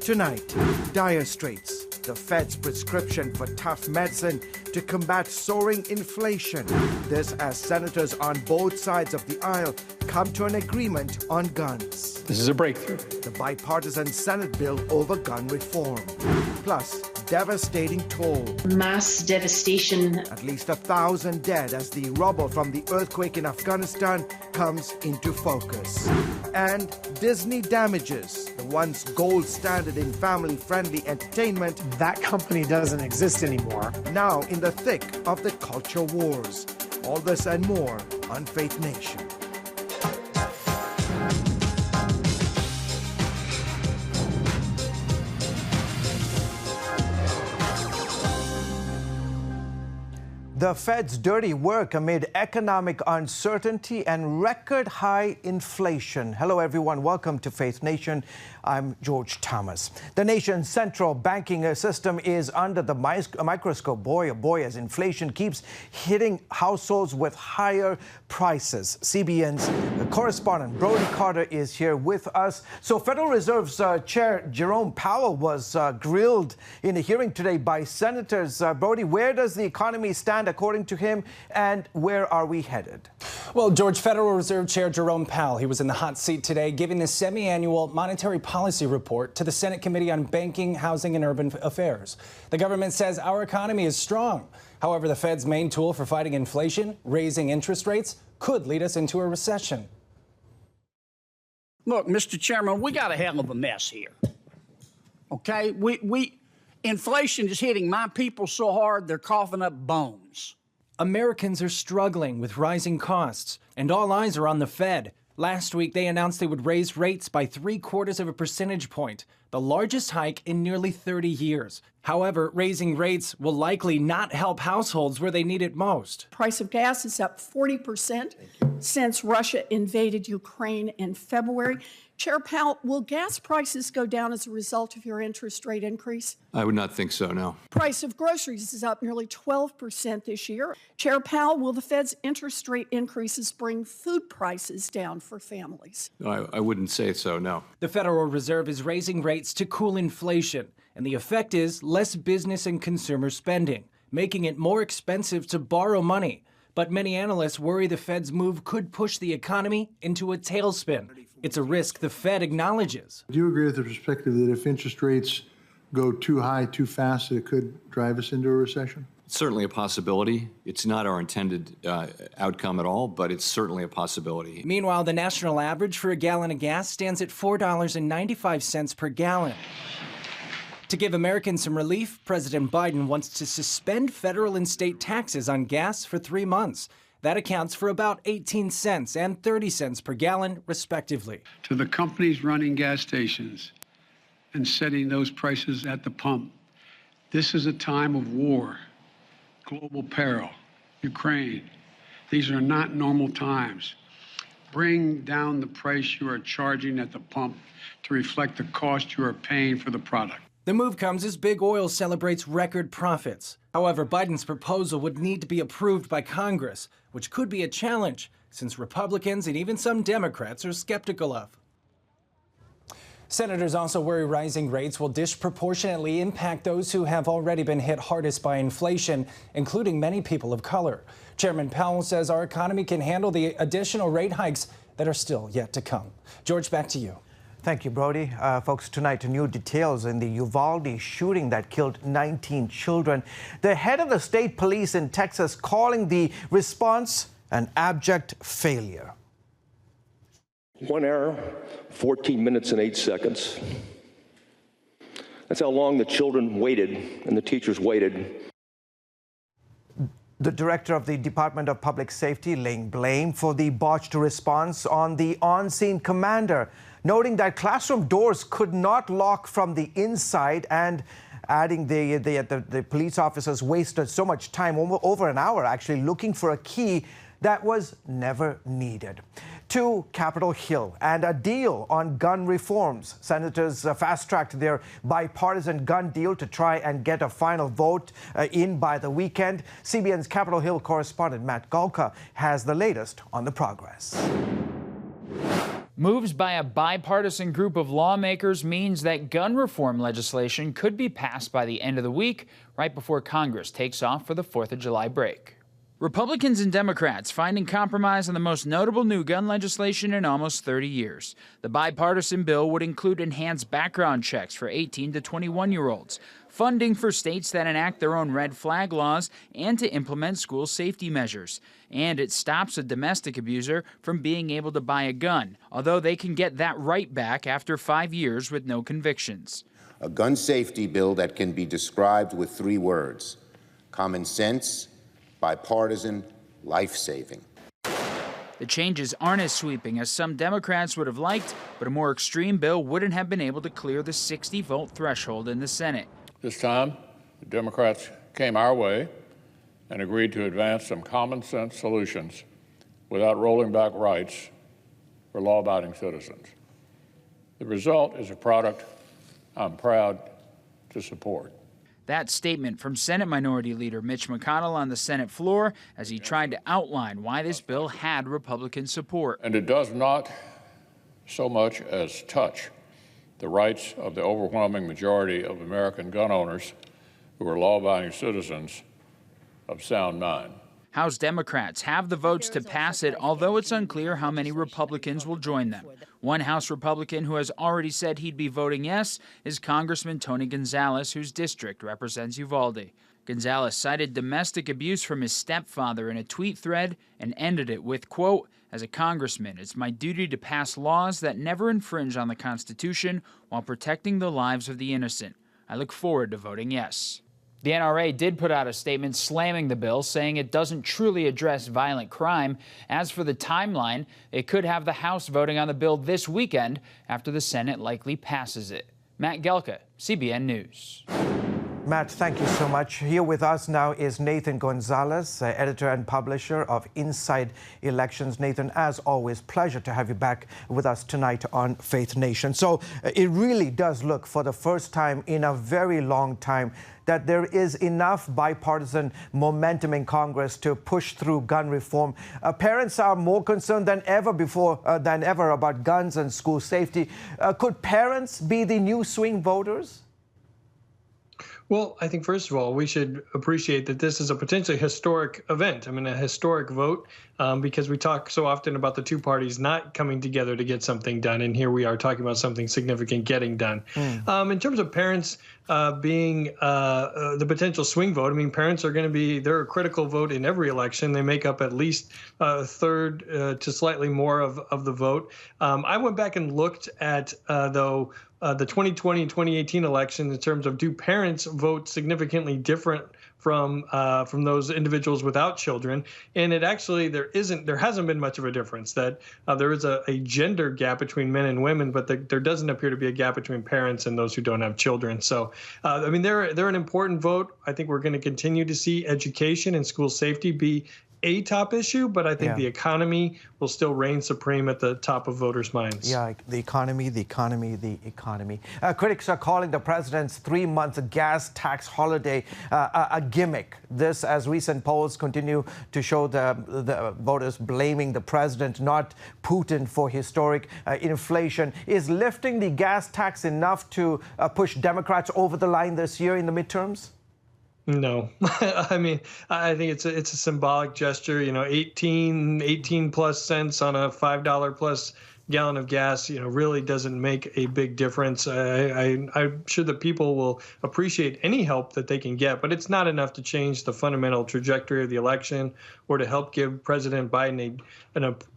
Tonight, dire straits, the Fed's prescription for tough medicine to combat soaring inflation. This as senators on both sides of the aisle come to an agreement on guns. This is a breakthrough. The bipartisan Senate bill over gun reform. Plus, devastating toll. Mass devastation. At least 1,000 dead as the rubble from the earthquake in Afghanistan comes into focus. And Disney damages, the once gold standard in family-friendly entertainment. That company doesn't exist anymore. Now in the thick of the culture wars. All this and more on Faith Nation. The Fed's dirty work amid economic uncertainty and record high inflation. Hello, everyone. Welcome to Faith Nation. I'm George Thomas. The nation's central banking system is under the microscope. Boy, oh boy, as inflation keeps hitting households with higher prices. CBN's correspondent Brody Carter is here with us. So Federal Reserve's Chair Jerome Powell was grilled in a hearing today by senators. Brody, where does the economy stand according to him, and where are we headed? Well, George, Federal Reserve Chair Jerome Powell, he was in the hot seat today giving the semi-annual monetary policy report to the Senate Committee on Banking, Housing and Urban Affairs. The government says our economy is strong. However, the Fed's main tool for fighting inflation, raising interest rates, could lead us into a recession. Look, Mr. Chairman, we got a hell of a mess here. Okay? Inflation is hitting my people so hard they're coughing up bones. Americans are struggling with rising costs, and all eyes are on the Fed. Last week, they announced they would raise rates by 0.75 of a percentage point, the largest hike in nearly 30 years. However, raising rates will likely not help households where they need it most. Price of gas is up 40% since Russia invaded Ukraine in February. Chair Powell, will gas prices go down as a result of your interest rate increase? I would not think so, no. Price of groceries is up nearly 12% this year. Chair Powell, will the Fed's interest rate increases bring food prices down for families? I wouldn't say so, no. The Federal Reserve is raising rates to cool inflation, and the effect is less business and consumer spending, making it more expensive to borrow money. But many analysts worry the Fed's move could push the economy into a tailspin. It's a risk the Fed acknowledges. Do you agree with the perspective that if interest rates go too high, too fast, it could drive us into a recession? It's certainly a possibility. It's not our intended outcome at all, but it's certainly a possibility. Meanwhile, the national average for a gallon of gas stands at $4.95 per gallon. To give Americans some relief, President Biden wants to suspend federal and state taxes on gas for 3 months. That accounts for about 18 cents and 30 cents per gallon, respectively. To the companies running gas stations and setting those prices at the pump, this is a time of war, global peril, Ukraine. These are not normal times. Bring down the price you are charging at the pump to reflect the cost you are paying for the product. The move comes as big oil celebrates record profits. However, Biden's proposal would need to be approved by Congress, which could be a challenge since Republicans and even some Democrats are skeptical of. Senators also worry rising rates will disproportionately impact those who have already been hit hardest by inflation, including many people of color. Chairman Powell says our economy can handle the additional rate hikes that are still yet to come. George, back to you. Thank you, Brody. Folks, tonight, new details in the Uvalde shooting that killed 19 children. The head of the state police in Texas calling the response an abject failure. 1 hour, 14 minutes and 8 seconds. That's how long the children waited and the teachers waited. The director of the Department of Public Safety laying blame for the botched response on the on-scene commander, noting that classroom doors could not lock from the inside and adding the police officers wasted so much time, over an hour actually, looking for a key that was never needed. To Capitol Hill and a deal on gun reforms. Senators fast-tracked their bipartisan gun deal to try and get a final vote in by the weekend. CBN's Capitol Hill correspondent Matt Golka has the latest on the progress. Moves by a bipartisan group of lawmakers means that gun reform legislation could be passed by the end of the week, right before Congress takes off for the 4th of July break. Republicans and Democrats finding compromise on the most notable new gun legislation in almost 30 years. The bipartisan bill would include enhanced background checks for 18 to 21-year-olds, funding for states that enact their own red flag laws, and to implement school safety measures. And it stops a domestic abuser from being able to buy a gun, although they can get that right back after 5 years with no convictions. A gun safety bill that can be described with 3 words: common sense, bipartisan, life-saving. The changes aren't as sweeping as some Democrats would have liked, but a more extreme bill wouldn't have been able to clear the 60-vote threshold in the Senate. This time, the Democrats came our way and agreed to advance some common-sense solutions without rolling back rights for law-abiding citizens. The result is a product I'm proud to support. That statement from Senate Minority Leader Mitch McConnell on the Senate floor as he tried to outline why this bill had Republican support. And it does not so much as touch the rights of the overwhelming majority of American gun owners who are law-abiding citizens of sound mind. House Democrats have the votes to pass it, although it's unclear how many Republicans will join them. One House Republican who has already said he'd be voting yes is Congressman Tony Gonzales, whose district represents Uvalde. Gonzales cited domestic abuse from his stepfather in a tweet thread and ended it with, quote, "As a congressman, it's my duty to pass laws that never infringe on the Constitution while protecting the lives of the innocent. I look forward to voting yes." The NRA did put out a statement slamming the bill, saying it doesn't truly address violent crime. As for the timeline, it could have the House voting on the bill this weekend after the Senate likely passes it. Matt Gelka, CBN News. Matt, thank you so much. Here with us now is Nathan Gonzales, editor and publisher of Inside Elections. Nathan, as always, pleasure to have you back with us tonight on Faith Nation. So it really does look, for the first time in a very long time, that there is enough bipartisan momentum in Congress to push through gun reform. Parents are more concerned than ever before, about guns and school safety. Could parents be the new swing voters? Well, I think, first of all, we should appreciate that this is a potentially historic event. I mean, a historic vote, because we talk so often about the two parties not coming together to get something done. And here we are talking about something significant getting done. In terms of parents being the potential swing vote, I mean, parents are going to be, they're a critical vote in every election. They make up at least a third to slightly more of the vote. I went back and looked at, though, the 2020 and 2018 election in terms of, do parents vote significantly different from those individuals without children? And it actually, there hasn't been much of a difference. That there is a gender gap between men and women, but there doesn't appear to be a gap between parents and those who don't have children. So, I mean, they're an important vote. I think we're going to continue to see education and school safety be a top issue, but I think the economy will still reign supreme at the top of voters' minds. Yeah, the economy. Critics are calling the president's 3-month gas tax holiday a gimmick. This, as recent polls continue to show the voters blaming the president, not Putin, for historic inflation. Is lifting the gas tax enough to push Democrats over the line this year in the midterms? No, I mean, I think it's a symbolic gesture. You know, 18 plus cents on a $5 plus gallon of gas, really doesn't make a big difference. I'm sure that people will appreciate any help that they can get, but it's not enough to change the fundamental trajectory of the election or to help give President Biden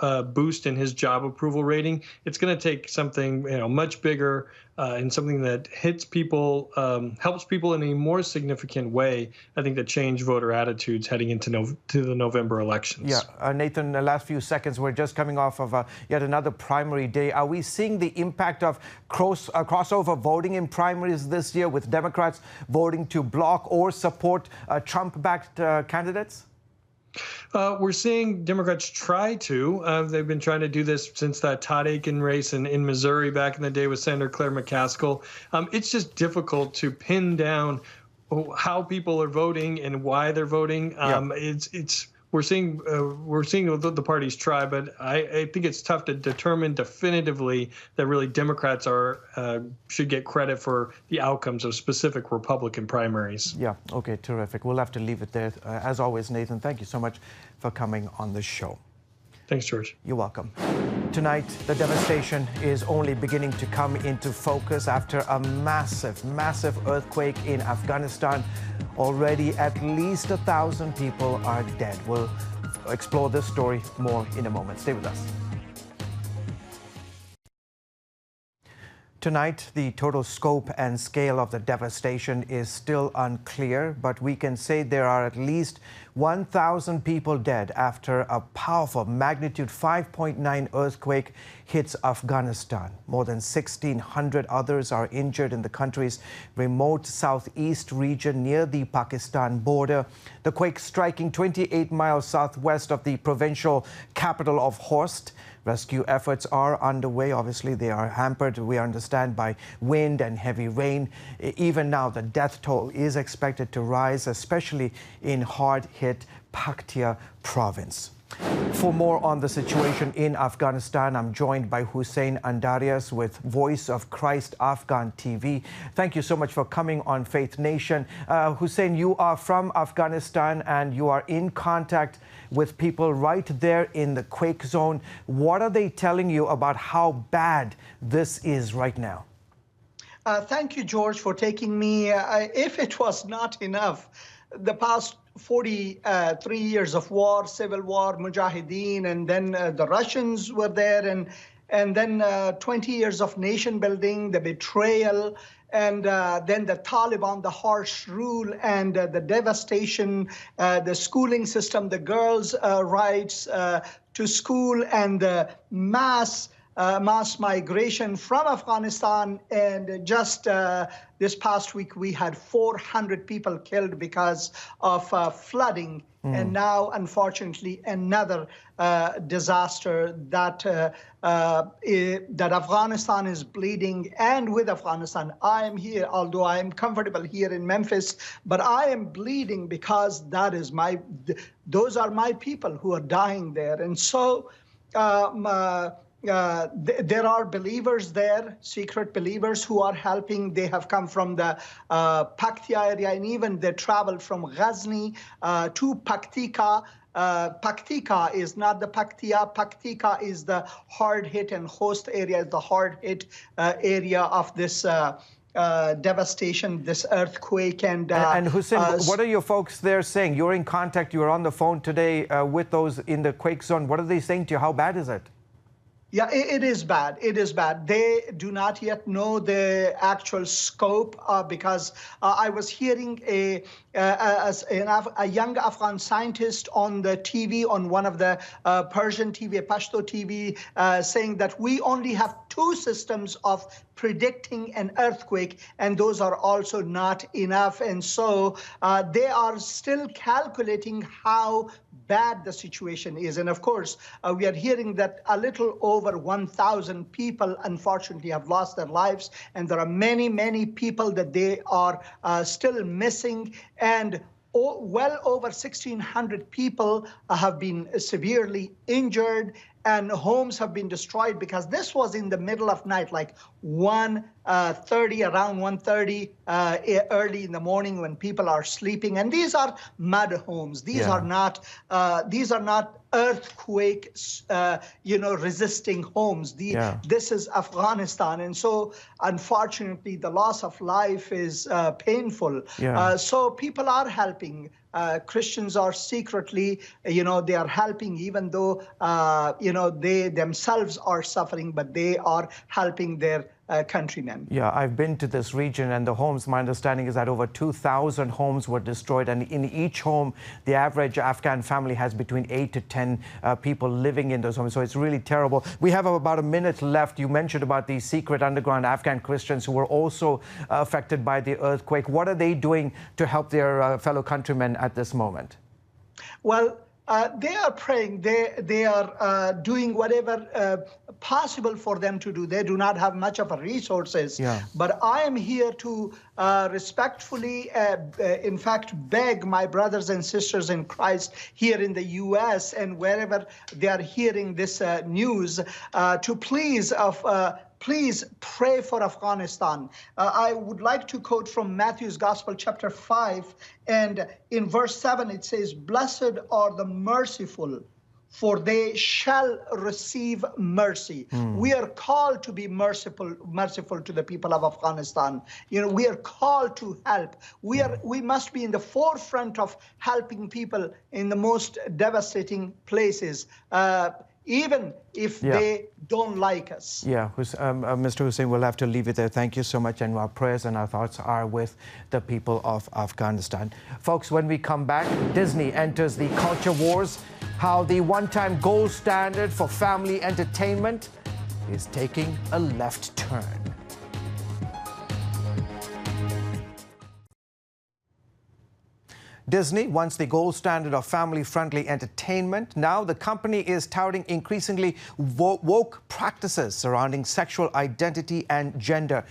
a boost in his job approval rating. It's going to take something, much bigger and something that hits people, helps people in a more significant way, I think, that change voter attitudes heading into the November elections. Yeah, Nathan, the last few seconds, we're just coming off of yet another primary day. Are we seeing the impact of crossover voting in primaries this year, with Democrats voting to block or support Trump-backed candidates? We're seeing Democrats try to. They've been trying to do this since that Todd Akin race in Missouri back in the day with Senator Claire McCaskill. It's just difficult to pin down how people are voting and why they're voting. we're seeing the parties try, but I think it's tough to determine definitively that really Democrats should get credit for the outcomes of specific Republican primaries. Yeah, okay, terrific. We'll have to leave it there. As always, Nathan, thank you so much for coming on the show. Thanks, George. You're welcome. Tonight, the devastation is only beginning to come into focus after a massive, massive earthquake in Afghanistan. Already at least 1,000 people are dead. We'll explore this story more in a moment. Stay with us. Tonight, the total scope and scale of the devastation is still unclear, but we can say there are at least 1,000 people dead after a powerful magnitude 5.9 earthquake hits Afghanistan. More than 1,600 others are injured in the country's remote southeast region near the Pakistan border. The quake striking 28 miles southwest of the provincial capital of Horst. Rescue efforts are underway. Obviously, they are hampered, we understand, by wind and heavy rain. Even now, the death toll is expected to rise, especially in hard-hit Paktia province. For more on the situation in Afghanistan, I'm joined by Hussein Andarias with Voice of Christ Afghan TV. Thank you so much for coming on Faith Nation. Hussein, you are from Afghanistan and you are in contact with people right there in the quake zone. What are they telling you about how bad this is right now? Thank you, George, for taking me. If it was not enough, the past 43 years of war, civil war, Mujahideen, and then the Russians were there, and then 20 years of nation building, the betrayal, and then the Taliban, the harsh rule, and the devastation, the schooling system, the girls' rights to school, and the mass migration from Afghanistan. And just this past week, we had 400 people killed because of flooding. And now, unfortunately, another disaster that Afghanistan is bleeding. And with Afghanistan, I am here, although I am comfortable here in Memphis, but I am bleeding because those are my people who are dying there. And so there are believers there, secret believers who are helping. They have come from the Paktia area, and even they traveled from Ghazni to Paktika. Paktika is not the Paktia. Paktika is the hard-hit, and Host area is the hard-hit area of this devastation, this earthquake. And Hussein, what are your folks there saying? You're in contact, you're on the phone today with those in the quake zone. What are they saying to you? How bad is it? Yeah, it is bad. It is bad. They do not yet know the actual scope because I was hearing a young Afghan scientist on the TV, on one of the Persian TV, Pashto TV, saying that we only have 2 systems of predicting an earthquake, and those are also not enough. And so they are still calculating how bad the situation is. And of course, we are hearing that a little over 1,000 people, unfortunately, have lost their lives. And there are many, many people that they are still missing. And well over 1,600 people have been severely injured, and homes have been destroyed because this was in the middle of night, like 1:30, around 1:30 early in the morning when people are sleeping. And these are mud homes. These are not earthquake resisting homes. This is Afghanistan. And so unfortunately, the loss of life is painful. So people are helping. Christians are secretly, they are helping, even though, they themselves are suffering, but they are helping their countrymen. Yeah, I've been to this region, and the homes, my understanding is that over 2,000 homes were destroyed, and in each home, the average Afghan family has between 8 to 10 people living in those homes. So it's really terrible. We have about a minute left. You mentioned about these secret underground Afghan Christians who were also affected by the earthquake. What are they doing to help their fellow countrymen at this moment? Well, they are praying. They are doing whatever possible for them to do. They do not have much of a resources. Yeah. But I am here to respectfully, in fact, beg my brothers and sisters in Christ here in the U.S. and wherever they are hearing this news to please pray for Afghanistan. I would like to quote from Matthew's Gospel, chapter 5, and in verse 7, it says, "Blessed are the merciful, for they shall receive mercy." We are called to be merciful to the people of Afghanistan. You know, we are called to help. We must be in the forefront of helping people in the most devastating places. Even if they don't like us. Yeah, Mr. Hussain, we'll have to leave it there. Thank you so much, and our prayers and our thoughts are with the people of Afghanistan. Folks, when we come back, Disney enters the culture wars, how the one-time gold standard for family entertainment is taking a left turn. Disney, once the gold standard of family-friendly entertainment, now the company is touting increasingly woke practices surrounding sexual identity and gender.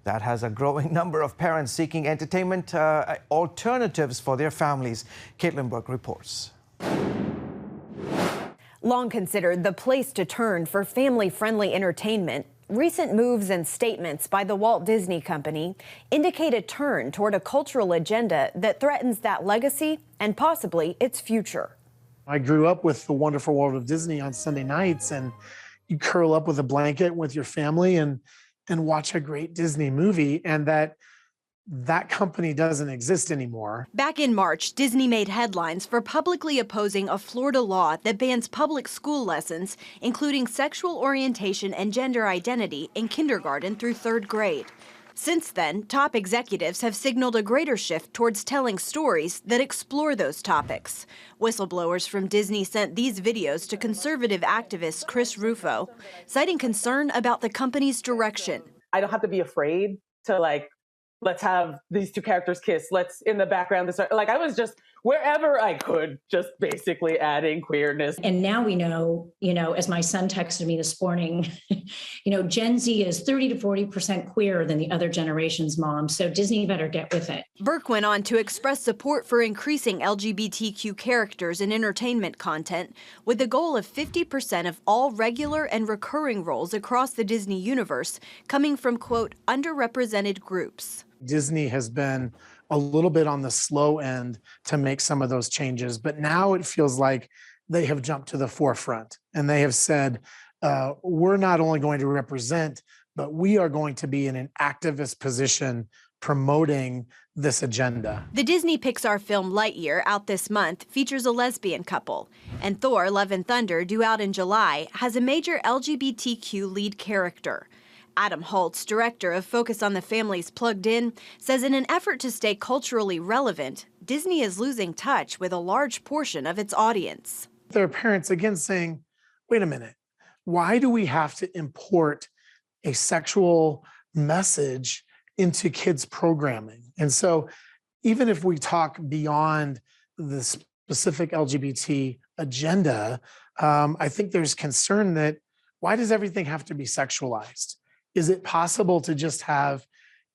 That has a growing number of parents seeking entertainment alternatives for their families. Caitlin Burke reports. Long considered the place to turn for family-friendly entertainment, recent moves and statements by the Walt Disney Company indicate a turn toward a cultural agenda that threatens that legacy and possibly its future. I grew up with the wonderful world of Disney on Sunday nights, and you curl up with a blanket with your family and watch a great Disney movie, and that company doesn't exist anymore. Back in March, Disney made headlines for publicly opposing a Florida law that bans public school lessons, including sexual orientation and gender identity in kindergarten through 3rd grade. Since then, top executives have signaled a greater shift towards telling stories that explore those topics. Whistleblowers from Disney sent these videos to conservative activist Chris Rufo, citing concern about the company's direction. I don't have to be afraid to let's have these two characters kiss. Let's in the background. I was just wherever I could, just basically adding queerness. And now we know, as my son texted me this morning, Gen Z is 30 to 40% queer than the other generation's mom. So Disney better get with it. Burke went on to express support for increasing LGBTQ characters in entertainment content, with the goal of 50% of all regular and recurring roles across the Disney universe coming from, quote, underrepresented groups. Disney has been a little bit on the slow end to make some of those changes, but now it feels like they have jumped to the forefront and they have said, we're not only going to represent, but we are going to be in an activist position promoting this agenda. The Disney Pixar film Lightyear, out this month, features a lesbian couple, and Thor: Love and Thunder, due out in July, has a major LGBTQ lead character. Adam Holtz, director of Focus on the Family's Plugged In, says in an effort to stay culturally relevant, Disney is losing touch with a large portion of its audience. There are parents again saying, wait a minute, why do we have to import a sexual message into kids' programming? And so even if we talk beyond the specific LGBT agenda, I think there's concern that why does everything have to be sexualized? Is it possible to just have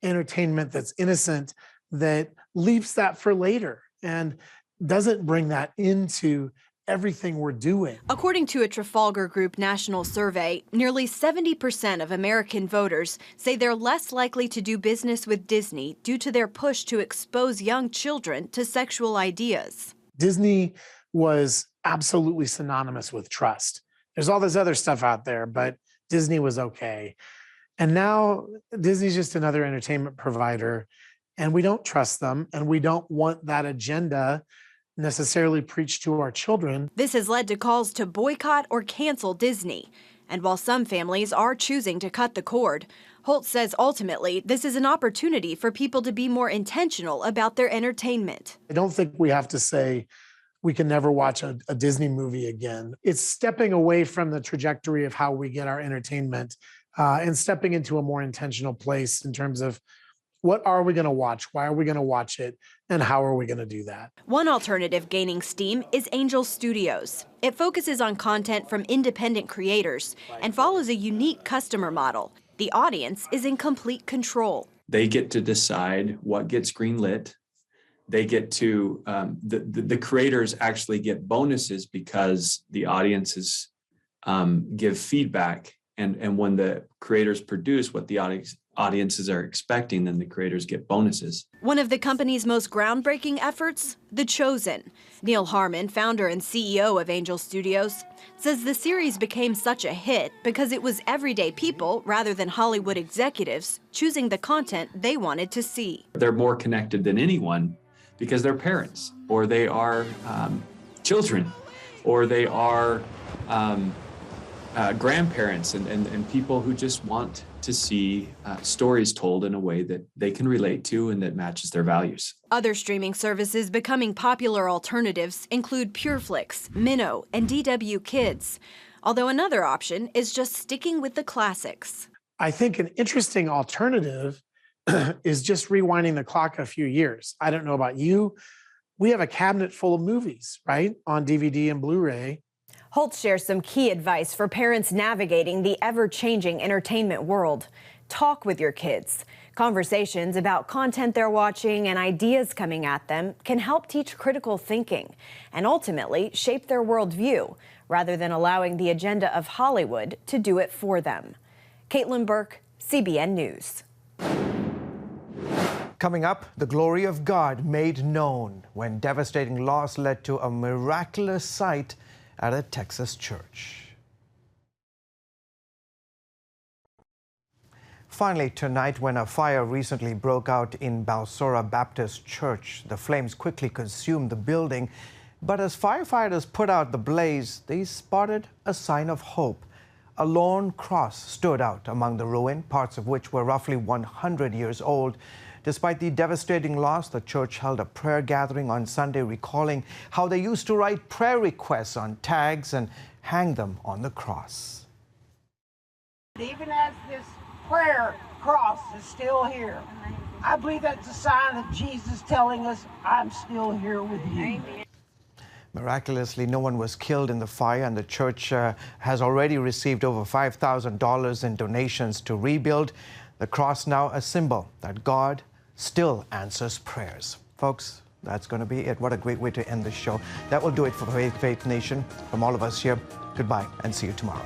entertainment that's innocent, that leaves that for later and doesn't bring that into everything we're doing? According to a Trafalgar Group national survey, nearly 70% of American voters say they're less likely to do business with Disney due to their push to expose young children to sexual ideas. Disney was absolutely synonymous with trust. There's all this other stuff out there, but Disney was okay. And now Disney's just another entertainment provider, and we don't trust them, and we don't want that agenda necessarily preached to our children. This has led to calls to boycott or cancel Disney. And while some families are choosing to cut the cord, Holt says ultimately this is an opportunity for people to be more intentional about their entertainment. I don't think we have to say we can never watch a Disney movie again. It's stepping away from the trajectory of how we get our entertainment and stepping into a more intentional place in terms of What are we going to watch? Why are we going to watch it? And how are we going to do that? One alternative gaining steam is Angel Studios. It focuses on content from independent creators and follows a unique customer model. The audience is in complete control. They get to decide what gets greenlit. They get to, the creators actually get bonuses because the audiences give feedback. And when the creators produce what the audiences are expecting, then the creators get bonuses. One of the company's most groundbreaking efforts, The Chosen. Neil Harmon, founder and CEO of Angel Studios, says the series became such a hit because it was everyday people, rather than Hollywood executives, choosing the content they wanted to see. They're more connected than anyone because they're parents, or they are children, or they are grandparents and people who just want to see stories told in a way that they can relate to and that matches their values. Other streaming services becoming popular alternatives include PureFlix, Minnow, and DW Kids. Although another option is just sticking with the classics. I think an interesting alternative is just rewinding the clock a few years. I don't know about you. We have a cabinet full of movies, right, on DVD and Blu-ray. Holtz shares some key advice for parents navigating the ever-changing entertainment world. Talk with your kids. Conversations about content they're watching and ideas coming at them can help teach critical thinking and ultimately shape their worldview, rather than allowing the agenda of Hollywood to do it for them. Caitlin Burke, CBN News. Coming up, the glory of God made known when devastating loss led to a miraculous sight at a Texas church. Finally, tonight, when a fire recently broke out in Balsora Baptist Church, the flames quickly consumed the building. But as firefighters put out the blaze, they spotted a sign of hope. A lone cross stood out among the ruin, parts of which were roughly 100 years old. Despite the devastating loss, the church held a prayer gathering on Sunday, recalling how they used to write prayer requests on tags and hang them on the cross. Even as this prayer cross is still here, I believe that's a sign of Jesus telling us, I'm still here with you. Miraculously, no one was killed in the fire, and the church has already received over $5,000 in donations to rebuild. The cross now a symbol that God still answers prayers. Folks, that's going to be it. What a great way to end the show. That will do it for Faith Nation. From all of us here, goodbye and see you tomorrow.